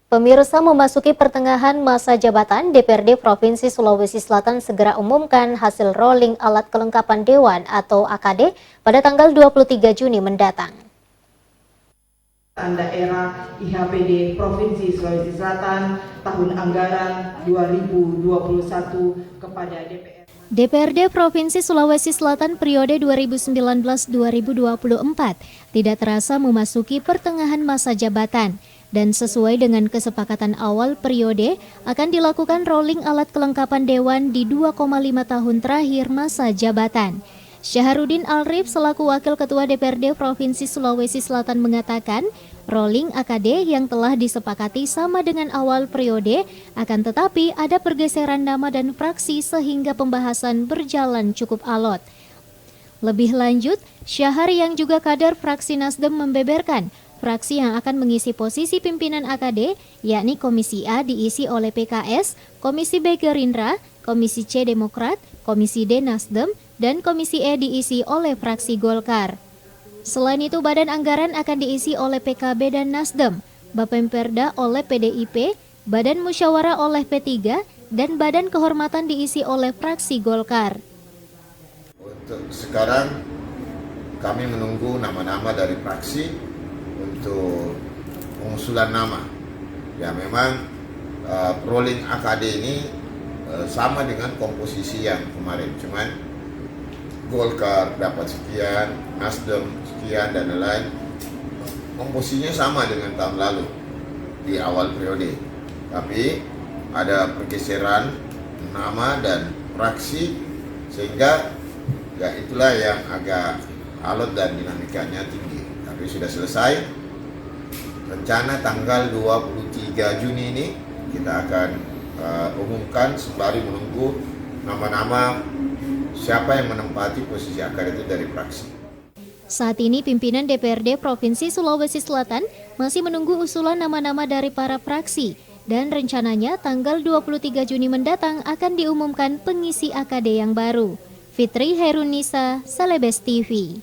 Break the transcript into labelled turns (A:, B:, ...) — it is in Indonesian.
A: Pemirsa, memasuki pertengahan masa jabatan, DPRD Provinsi Sulawesi Selatan segera umumkan hasil rolling alat kelengkapan Dewan atau AKD pada tanggal 23 Juni mendatang.
B: Daerah IHPD Provinsi Sulawesi Selatan tahun anggaran 2021 kepada DPR.
A: DPRD Provinsi Sulawesi Selatan periode 2019-2024 tidak terasa memasuki pertengahan masa jabatan. Dan sesuai dengan kesepakatan awal periode, akan dilakukan rolling alat kelengkapan Dewan di 2,5 tahun terakhir masa jabatan. Syahrudin Alrif selaku Wakil Ketua DPRD Provinsi Sulawesi Selatan mengatakan, rolling AKD yang telah disepakati sama dengan awal periode, akan tetapi ada pergeseran nama dan fraksi sehingga pembahasan berjalan cukup alot. Lebih lanjut, Syahar yang juga kader fraksi Nasdem membeberkan, fraksi yang akan mengisi posisi pimpinan AKD, yakni Komisi A diisi oleh PKS, Komisi B Gerindra, Komisi C Demokrat, Komisi D Nasdem, dan Komisi E diisi oleh fraksi Golkar. Selain itu, badan anggaran akan diisi oleh PKB dan Nasdem, Bapemperda oleh PDIP, Badan Musyawarah oleh P3, dan Badan Kehormatan diisi oleh fraksi Golkar.
C: Untuk sekarang, kami menunggu nama-nama dari fraksi untuk pengusulan nama. Ya memang rolling AKD ini sama dengan komposisi yang kemarin, cuman Golkar dapat sekian, Nasdem sekian dan lain-lain. Komposisinya sama dengan tahun lalu di awal periode, tapi ada pergeseran nama dan fraksi sehingga ya itulah yang agak alot dan dinamikanya tinggi. Tapi sudah selesai. Rencana tanggal 23 Juni ini kita akan umumkan sembari menunggu nama-nama siapa yang menempati posisi akar itu dari fraksi.
A: Saat ini pimpinan DPRD Provinsi Sulawesi Selatan masih menunggu usulan nama-nama dari para fraksi dan rencananya tanggal 23 Juni mendatang akan diumumkan pengisi AKD yang baru. Fitri Herunisa, Celebes TV.